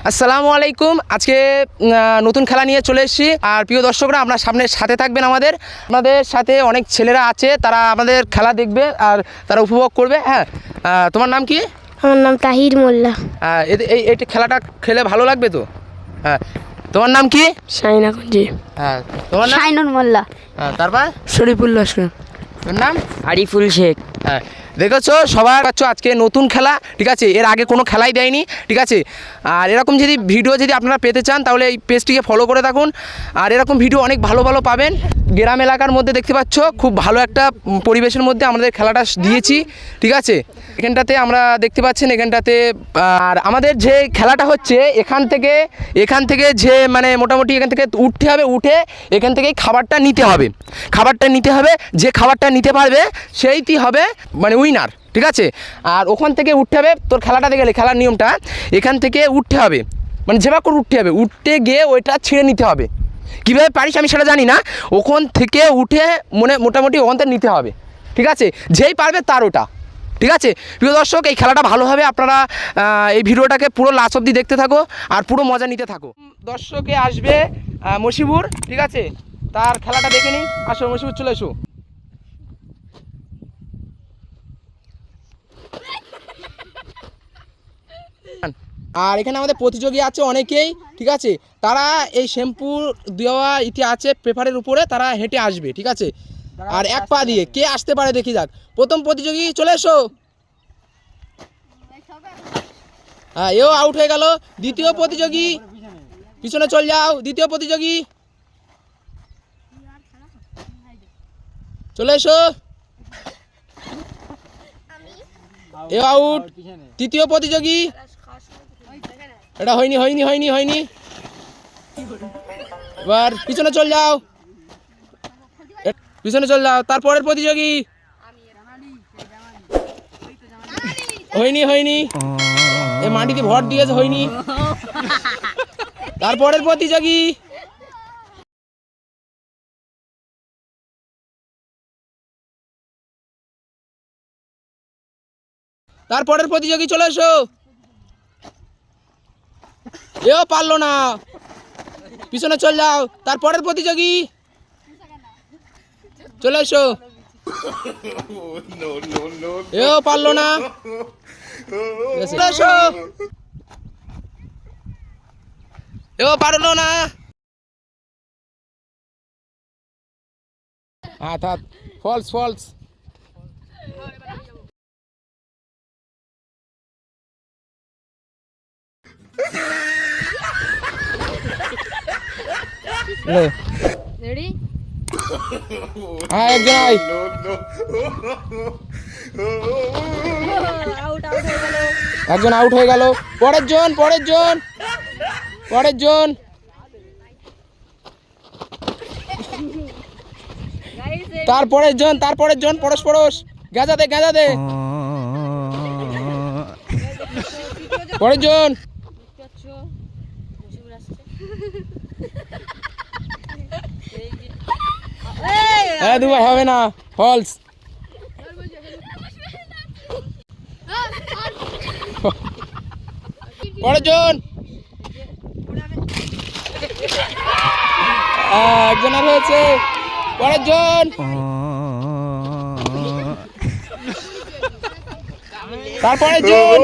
আসসালামু আলাইকুম। আজকে নতুন খেলা নিয়ে চলে এসেছি। আর প্রিয় দর্শকরা, আমরা সাথে থাকবেন। আমাদের সাথে অনেক ছেলেরা আছে, তারা আমাদের খেলা দেখবে আর তারা উপভোগ করবে। হ্যাঁ, তোমার নাম কি? আমার নাম তাহির মোল্লা। এই খেলাটা খেলে ভালো লাগবে তো? হ্যাঁ, তোমার নাম কি? শাইনা কুঞ্জি। হ্যাঁ, তোমার নাম? শাইনুর মোল্লা। তারপর শরীফুল লস্কর। তোর নাম? আরিফুল শেখ। হ্যাঁ, দেখেছো সবার কাছে আজকে নতুন খেলা, ঠিক আছে? এর আগে কোনো খেলাই দেয়নি, ঠিক আছে? আর এরকম যদি ভিডিও যদি আপনারা পেতে চান তাহলে এই পেজটিকে ফলো করে থাকুন। আর এরকম ভিডিও অনেক ভালো ভালো পাবেন। গ্রাম এলাকার মধ্যে দেখতে পাচ্ছ খুব ভালো একটা পরিবেশের মধ্যে আমাদের খেলাটা দিয়েছি, ঠিক আছে? এখানটাতে আমরা দেখতে পাচ্ছেন এখানটাতে। আর আমাদের যে খেলাটা হচ্ছে এখান থেকে যে মানে মোটামুটি এখান থেকে উঠতে হবে, উঠে এখান থেকেই খাবারটা নিতে হবে। যে খাবারটা নিতে পারবে সেইটি হবে মানে উইনার, ঠিক আছে? আর ওখান থেকে উঠতে হবে, তোর খেলাটা দেখে গেলে খেলার নিয়মটা এখান থেকে উঠতে হবে, মানে যেভাবে করে উঠতে হবে, উঠতে গিয়ে ওইটা ছিঁড়ে নিতে হবে। কীভাবে পারিস আমি সেটা জানি না, ওখান থেকে উঠে মোটামুটি ওখান থেকে নিতে হবে, ঠিক আছে? যেই পারবে তার ওটা, ঠিক আছে? প্রিয় দর্শক, এই খেলাটা ভালো হবে, আপনারা এই ভিডিওটাকে পুরো লাস্ট অবধি দেখতে থাকো আর পুরো মজা নিতে থাকো। দর্শকে আসবে মশিবুর, ঠিক আছে? তার খেলাটা দেখে নিই। আসো মশিবুর, চলে এসো। আর এখানে আমাদের প্রতিযোগী আছে অনেকেই, ঠিক আছে? তারা এই শ্যাম্পু দেওয়া ইতি আছে পেপারের উপরে, তারা হেঁটে আসবে, ঠিক আছে? আর এক পা দিয়ে কে আসতে পারে দেখি যাক। প্রথম প্রতিযোগী চলে এসো। হ্যাঁ, এও আউট হয়ে গেল। দ্বিতীয় প্রতিযোগী পিছনে চল যাও। দ্বিতীয় প্রতিযোগী চলে এসো। এও আউট। তৃতীয় প্রতিযোগী, এটা হয়নি। এবার পিছনে চল যাও। তারপরের প্রতিযোগী হয়নি। এ মাটিতে ভর দিয়েছে, হয়নি। তারপরের প্রতিযোগী চলে এসো। এও পারলো না, পিছনে চল যাও। তারপরের প্রতিযোগী চলে এসো। এও পারলো না, চলে এসো। এও পারলো না। ফলস। রেডি? হ্যাঁ, একজন আয়। একজন আউট হয়ে গেল। পরের জন তারপরের জন পরশ গাঁজা দে। পরের জন। হ্যাঁ, দুবার হবে না, ফলস। পরের জন। একজন আর হয়েছে। পরের জন। তারপরের জন।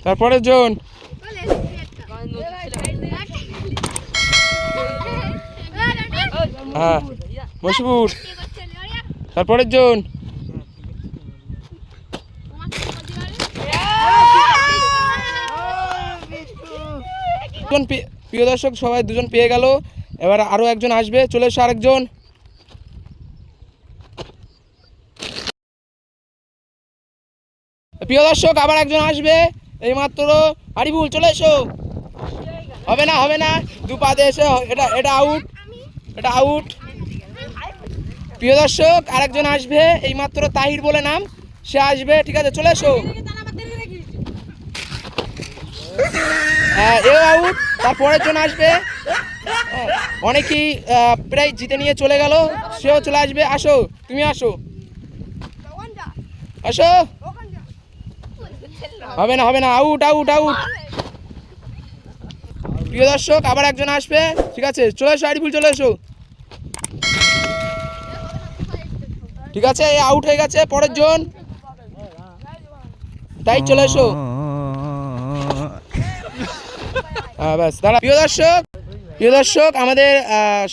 তারপরের জন। হ্যাঁ, মশিবুর। তারপরের জন। প্রিয় দর্শক, সবাই দুজন পেয়ে গেল। এবার আরো একজন আসবে, চলে এসো আরেকজন। প্রিয় দর্শক, আবার একজন আসবে এইমাত্র। আরিফুল, চলে এসো। হবে না, দু পা দিয়ে এসো। এটা আউট। প্রিয় দর্শক, আরেকজন আসবে এইমাত্র, তাহির বলে নাম, সে আসবে, ঠিক আছে? চলে এসো। এও আউট। তারপরের জন আসবে, অনেকেই প্রায় জিতে নিয়ে চলে গেল, সেও চলে আসবে। আসো, তুমি আসো। আসো। হবে না হবে না, আউট আউট আউট। প্রিয় দর্শক আবার একজন আসবে, ঠিক আছে চলে এসো আরিফুল, চলে এসো। ঠিক আছে আউট হয়ে গেছে পরের জন, তাই চলে এসো। ব্যাস দাঁড়া। প্রিয় দর্শক আমাদের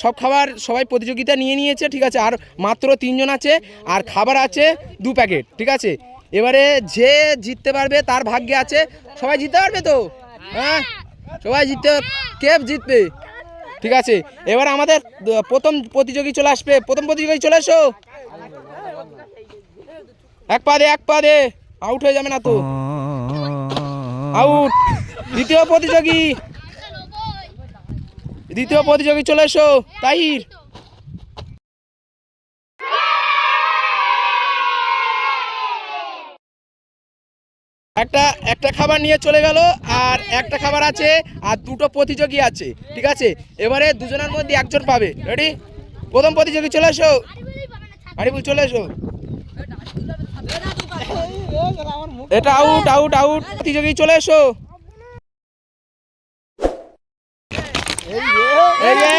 সব খাবার সবাই প্রতিযোগিতা নিয়ে নিয়েছে, ঠিক আছে। আর মাত্র 3 জন আছে, আর খাবার আছে 2 প্যাকেট, ঠিক আছে। এবারে যে জিততে পারবে তার ভাগ্যে আছে। সবাই জিততে পারবে তো? হ্যাঁ সবাই কে জিতবে? ঠিক আছে, এবার আমাদের প্রথম প্রতিযোগী চলে আসবে। প্রথম প্রতিযোগী চলে এসো। এক পা দে, আউট হয়ে যাবে না তো। আউট। দ্বিতীয় প্রতিযোগী চলে এসো, তাহির। একটা খাবার নিয়ে চলে গেল, আর একটা খাবার আছে, আর 2টো প্রতিযোগী আছে, ঠিক আছে। এবারে দুজনের মধ্যে একজন পাবে। রেডি? প্রথম প্রতিযোগী চলে এসো, আরিফুল চলে এসো। এটা আউট আউট আউট। প্রতিযোগী চলে এসো। এই যে